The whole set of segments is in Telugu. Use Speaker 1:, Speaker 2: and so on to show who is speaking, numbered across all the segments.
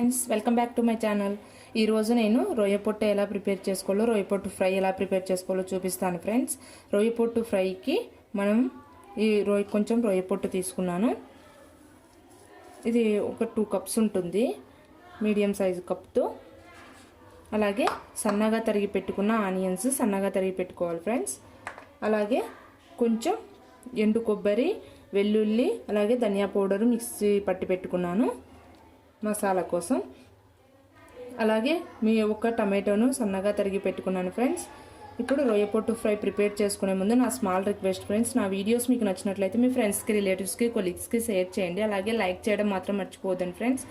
Speaker 1: Friends, welcome back to my channel. ఈరోజు నేను రొయ్యపొట్టు ఎలా ప్రిపేర్ చేసుకోవాలో, రొయ్యపొట్టు ఫ్రై ఎలా ప్రిపేర్ చేసుకోవాలో చూపిస్తాను ఫ్రెండ్స్. రొయ్యపొట్టు ఫ్రైకి మనం కొంచెం రొయ్యపొట్టు తీసుకున్నాను. ఇది ఒక 2 కప్స్ ఉంటుంది, మీడియం సైజు కప్తో. అలాగే సన్నగా తరిగి పెట్టుకున్న ఆనియన్స్ సన్నగా తరిగి పెట్టుకోవాలి ఫ్రెండ్స్. అలాగే కొంచెం ఎండు కొబ్బరి, వెల్లుల్లి, అలాగే ధనియా పౌడరు మిక్సీ పట్టి పెట్టుకున్నాను మసాలా కోసం. అలాగే ఒక టమాటోను సన్నగా తరిగి పెట్టుకున్నాను ఫ్రెండ్స్. ఇప్పుడు రొయ్యపొట్టు ఫ్రై ప్రిపేర్ చేసుకునే ముందు నా స్మాల్ రిక్వెస్ట్ ఫ్రెండ్స్, నా వీడియోస్ మీకు నచ్చినట్లయితే మీ ఫ్రెండ్స్కి, రిలేటివ్స్కి, కొలీగ్స్కి షేర్ చేయండి. అలాగే లైక్ చేయడం మాత్రం మర్చిపోవద్దండి ఫ్రెండ్స్.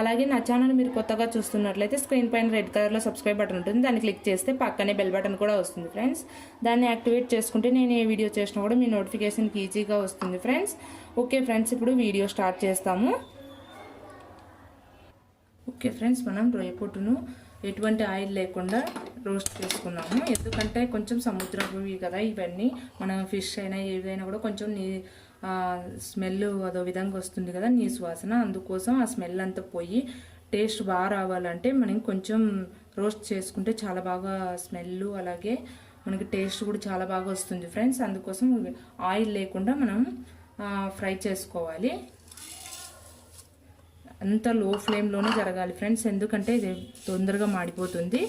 Speaker 1: అలాగే నా ఛానల్ మీరు కొత్తగా చూస్తున్నట్లయితే స్క్రీన్ పైన రెడ్ కలర్లో సబ్స్క్రైబ్ బటన్ ఉంటుంది, దాన్ని క్లిక్ చేస్తే పక్కనే బెల్ బటన్ కూడా వస్తుంది ఫ్రెండ్స్. దాన్ని యాక్టివేట్ చేసుకుంటే నేను ఏ వీడియో చేసినా కూడా మీ నోటిఫికేషన్కి ఈజీగా వస్తుంది ఫ్రెండ్స్. ఓకే ఫ్రెండ్స్, ఇప్పుడు వీడియో స్టార్ట్ చేస్తాము. ఓకే ఫ్రెండ్స్, మనం రొయ్యపొట్టును ఎటువంటి ఆయిల్ లేకుండా రోస్ట్ చేసుకున్నాము. ఎందుకంటే కొంచెం సముద్రపువి కదా ఇవన్నీ, మనం ఫిష్ అయినా ఏదైనా కూడా కొంచెం స్మెల్ అదో విధంగా వస్తుంది కదా, నీసు వాసన. అందుకోసం ఆ స్మెల్ అంతా పోయి టేస్ట్ బాగా రావాలంటే మనం కొంచెం రోస్ట్ చేసుకుంటే చాలా బాగా స్మెల్, అలాగే మనకి టేస్ట్ కూడా చాలా బాగా వస్తుంది ఫ్రెండ్స్. అందుకోసం ఆయిల్ లేకుండా మనం ఫ్రై చేసుకోవాలి. అంత లో ఫ్లేమ్లోనే జరగాలి ఫ్రెండ్స్, ఎందుకంటే ఇది తొందరగా మాడిపోతుంది.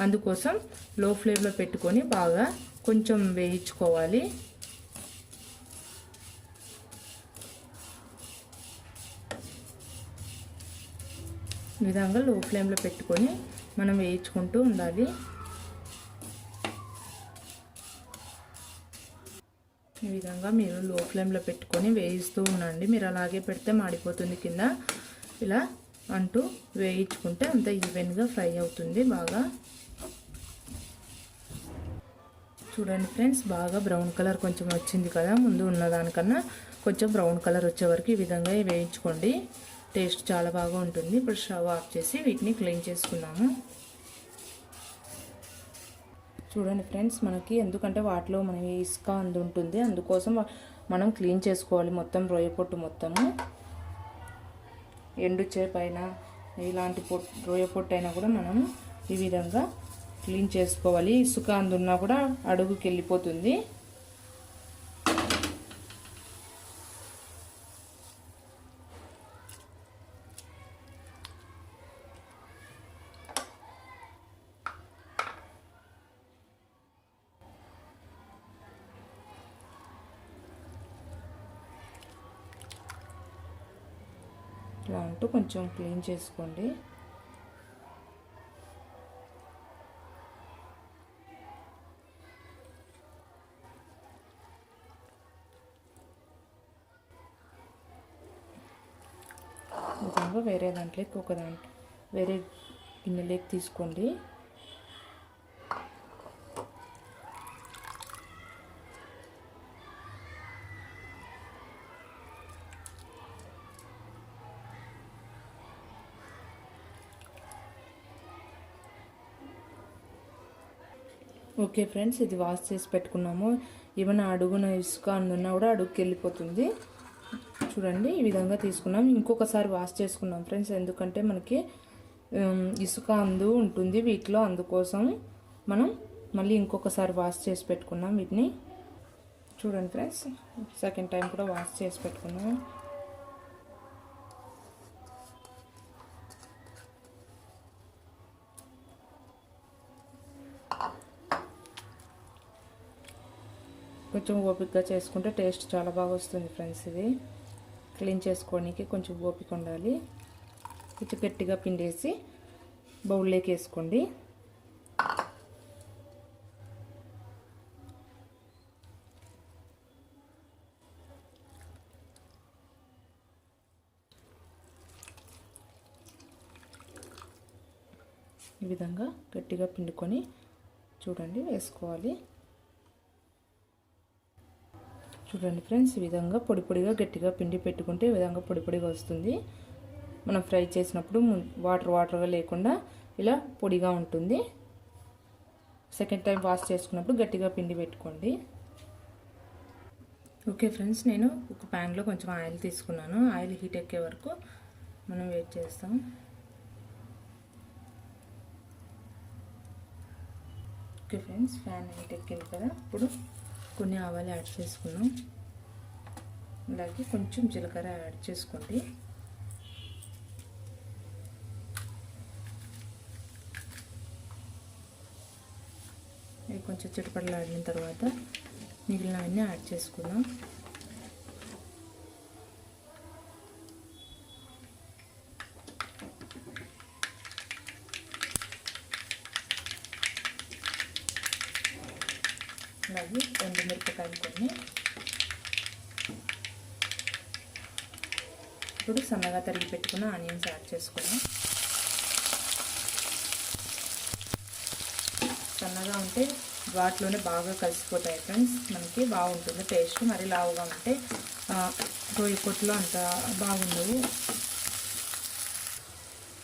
Speaker 1: అందుకోసం లో ఫ్లేమ్లో పెట్టుకొని బాగా కొంచెం వేయించుకోవాలి. ఈ విధంగా లో ఫ్లేమ్లో పెట్టుకొని మనం వేయించుకుంటూ ఉండాలి. ఈ విధంగా మీరు లో ఫ్లేమ్లో పెట్టుకొని వేయిస్తూ ఉండండి. మీరు అలాగే పెడితే మాడిపోతుంది కింద. ఇలా అంటూ వేయించుకుంటే అంత ఈవెన్గా ఫ్రై అవుతుంది బాగా. చూడండి ఫ్రెండ్స్, బాగా బ్రౌన్ కలర్ కొంచెం వచ్చింది కదా, ముందు ఉన్నదానికన్నా కొంచెం బ్రౌన్ కలర్ వచ్చే వరకు ఈ విధంగా వేయించుకోండి. టేస్ట్ చాలా బాగా ఉంటుంది. ఇప్పుడు స్టవ్ ఆఫ్ చేసి వీటిని క్లీన్ చేసుకున్నాము. చూడండి ఫ్రెండ్స్, మనకి ఎందుకంటే వాటిలో మనకి ఇసుక ఉంటుంది, అందుకోసం మనం క్లీన్ చేసుకోవాలి మొత్తం రొయ్యపొట్టు మొత్తము. ఎండు చేపైన ఇలాంటి రొయ్యపొట్టు అయినా కూడా మనం ఈ విధంగా క్లీన్ చేసుకోవాలి. ఇసుక అందున్నా కూడా అడుగుకి వెళ్ళిపోతుంది. ఇలా అంటూ కొంచెం క్లీన్ చేసుకోండి. విధంగా వేరే వేరే గిన్నెలోకి తీసుకోండి. ఓకే ఫ్రెండ్స్, ఇది వాష్ చేసి పెట్టుకున్నాము. ఏమైనా అడుగున ఇసుక అందున్నా కూడా అడుగుకి వెళ్ళిపోతుంది. చూడండి, ఈ విధంగా తీసుకున్నాం. ఇంకొకసారి వాష్ చేసుకున్నాం ఫ్రెండ్స్, ఎందుకంటే మనకి ఇసుక అందు ఉంటుంది వీటిలో. అందుకోసం మనం మళ్ళీ ఇంకొకసారి వాష్ చేసి పెట్టుకున్నాం వీటిని. చూడండి ఫ్రెండ్స్, సెకండ్ టైం కూడా వాష్ చేసి పెట్టుకున్నాం. కొంచెం ఓపికగా చేసుకుంటే టేస్ట్ చాలా బాగా వస్తుంది ఫ్రెండ్స్. ఇది క్లీన్ చేసుకోవడానికి కొంచెం ఓపిక ఉండాలి. కొంచెం గట్టిగా పిండేసి బౌల్లోకి వేసుకోండి. ఈ విధంగా గట్టిగా పిండుకొని చూడండి వేసుకోవాలి. చూడండి ఫ్రెండ్స్, ఈ విధంగా పొడి పొడిగా గట్టిగా పిండి పెట్టుకుంటే ఈ విధంగా పొడి పొడిగా వస్తుంది. మనం ఫ్రై చేసినప్పుడు వాటర్గా లేకుండా ఇలా పొడిగా ఉంటుంది. సెకండ్ టైం వాష్ చేసుకున్నప్పుడు గట్టిగా పిండి పెట్టుకోండి. ఓకే ఫ్రెండ్స్, నేను ఒక ప్యాన్లో కొంచెం ఆయిల్ తీసుకున్నాను. ఆయిల్ హీట్ ఎక్కే వరకు మనం వెయిట్ చేస్తాం. ఓకే ఫ్రెండ్స్, ఫ్యాన్ హీట్ ఎక్కింది కదా. ఇప్పుడు కొన్ని ఆవాలు యాడ్ చేసుకున్నాం. అలాగే కొంచెం జీలకర్ర యాడ్ చేసుకోండి. ఇవి కొంచెం చిటపటలాడిన తర్వాత మిగిలినవన్నీ యాడ్ చేసుకుందాం. అలాగే మిరపకాయలు కొన్ని. ఇప్పుడు సన్నగా తరిగి పెట్టుకున్న ఆనియన్స్ యాడ్ చేసుకున్నాం. సన్నగా ఉంటే వాటిలోనే బాగా కలిసిపోతాయి ఫ్రెండ్స్, మనకి బాగుంటుంది టేస్ట్. మరి లావుగా ఉంటే రొయ్య పొట్టులో అంత బాగుండదు.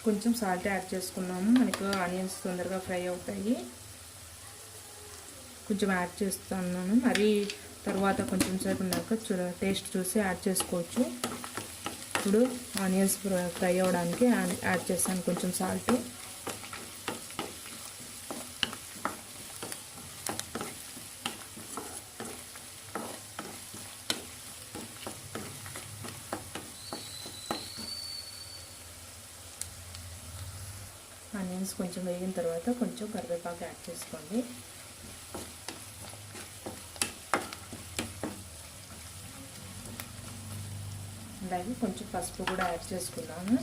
Speaker 1: కొంచెం సాల్ట్ యాడ్ చేసుకున్నాము, మనకు ఆనియన్స్ తొందరగా ఫ్రై అవుతాయి. కొంచెం యాడ్ చేస్తున్నాను, మరి తర్వాత కొంచెం సేపు ఉన్నాక టేస్ట్ చూసి యాడ్ చేసుకోవచ్చు. ఇప్పుడు ఆనియన్స్ ఫ్రై అవ్వడానికి యాడ్ చేస్తాను కొంచెం సాల్ట్. ఆనియన్స్ కొంచెం వేగిన తర్వాత కొంచెం కరివేపాకు యాడ్ చేసుకోండి. అలాగే కొంచెం పసుపు కూడా యాడ్ చేసుకున్నాము.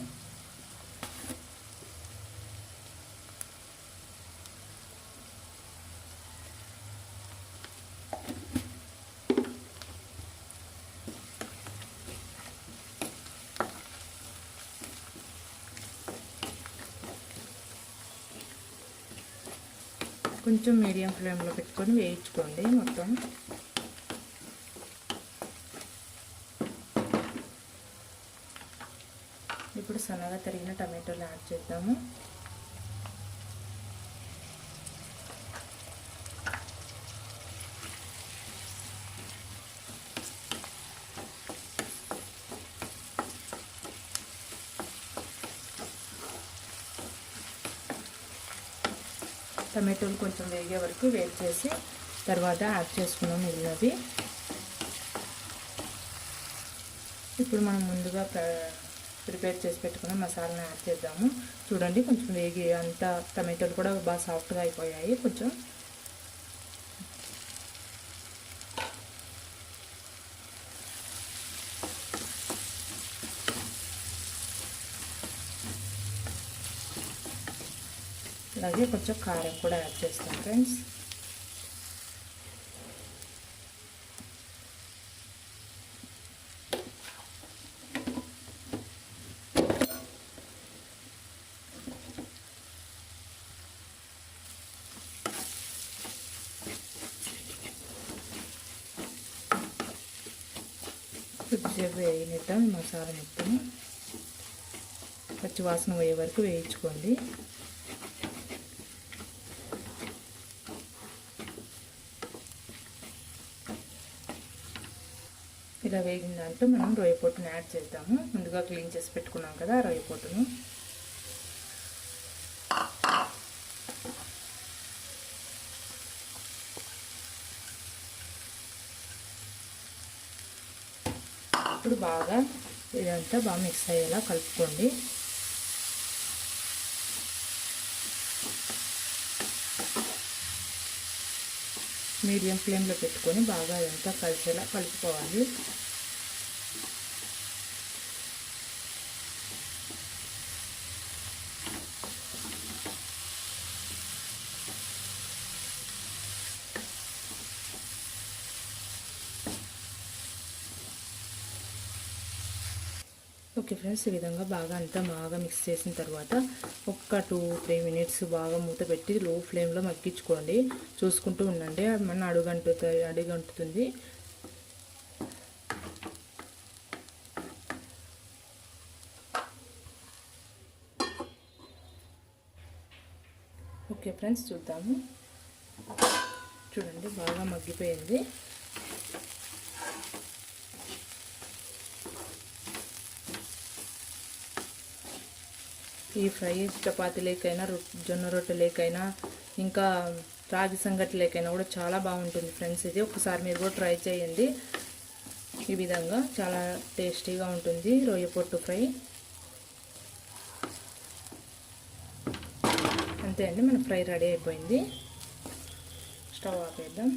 Speaker 1: కొంచెం మీడియం ఫ్లేమ్లో పెట్టుకొని వేయించుకోండి మొత్తం. ఇప్పుడు సన్నగా తరిగిన టమాటోలు యాడ్ చేద్దాము. టమాటోలు కొంచెం వేగే వరకు వెయిట్ చేసి తర్వాత యాడ్ చేసుకున్నాం మిగిలినవి. ఇప్పుడు మనం ముందుగా ప్రిపేర్ చేసి పెట్టుకున్న మసాలాను యాడ్ చేద్దాము. చూడండి, కొంచెం వేగి అంతా టమాటోలు కూడా బాగా సాఫ్ట్గా అయిపోయాయి. కొంచెం అలాగే కొంచెం కారం కూడా యాడ్ చేస్తాం ఫ్రెండ్స్. కొద్దిసేపు వేయనిద్దాం. మసాలా మొత్తం పచ్చి వాసన పోయే వరకు వేయించుకోండి. ఇలా వేగిన దాంట్లో మనం రొయ్య పొట్టును యాడ్ చేద్దాము. ముందుగా క్లీన్ చేసి పెట్టుకున్నాం కదా రొయ్య పొట్టును. ఇప్పుడు బాగా ఇదంతా బాగా మిక్స్ అయ్యేలా కలుపుకోండి. మీడియం ఫ్లేమ్లో పెట్టుకొని బాగా ఇదంతా కలిసేలా కలుపుకోవాలి. ఓకే ఫ్రెండ్స్, ఈ విధంగా అంతా బాగా మిక్స్ చేసిన తర్వాత ఒక 2-3 మినిట్స్ బాగా మూత పెట్టి లో ఫ్లేమ్లో మగ్గించుకోండి. చూసుకుంటూ ఉండండి, మన అడుగంటుతుంది. ఓకే ఫ్రెండ్స్, చూద్దాము. చూడండి, బాగా మగ్గిపోయింది. ఈ ఫ్రై చపాతీ లేకైనా జొన్న రొట్టె లేకైనా ఇంకా రాగి సంగటి లేకైనా కూడా చాలా బాగుంటుంది ఫ్రెండ్స్. ఇది ఒకసారి మీరు కూడా ట్రై చేయండి. ఈ విధంగా చాలా టేస్టీగా ఉంటుంది రొయ్య పొట్టు ఫ్రై. అంతే అండి, మన ఫ్రై రెడీ అయిపోయింది. స్టవ్ ఆపేద్దాం.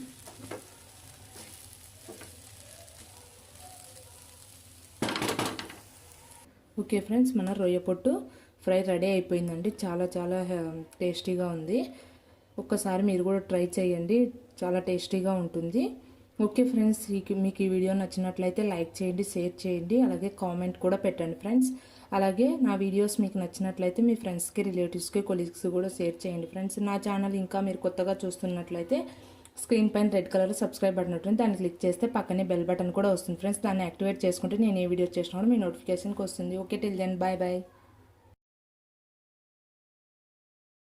Speaker 1: ఓకే ఫ్రెండ్స్, మన రొయ్య పొట్టు ఫ్రై రెడీ అయిపోయిందండి. చాలా చాలా టేస్టీగా ఉంది. ఒక్కసారి మీరు కూడా ట్రై చేయండి, చాలా టేస్టీగా ఉంటుంది. ఓకే ఫ్రెండ్స్, మీకు ఈ వీడియో నచ్చినట్లయితే లైక్ చేయండి, షేర్ చేయండి, అలాగే కామెంట్ కూడా పెట్టండి ఫ్రెండ్స్. అలాగే నా వీడియోస్ మీకు నచ్చినట్లయితే మీ ఫ్రెండ్స్కి, రిలేటివ్స్కి, కొలీగ్స్ కూడా షేర్ చేయండి ఫ్రెండ్స్. నా ఛానల్ ఇంకా మీరు కొత్తగా చూస్తున్నట్లయితే స్క్రీన్ పైన రెడ్ కలర్ సబ్స్క్రైబ్ బటన్ ఉంటుంది, దాన్ని క్లిక్ చేస్తే పక్కనే బెల్ బటన్ కూడా వస్తుంది ఫ్రెండ్స్. దాన్ని యాక్టివేట్ చేసుకుంటే నేను ఏ వీడియో చేసినా కూడా మీ నోటిఫికేషన్కి వస్తుంది. Okay, till then, bye bye.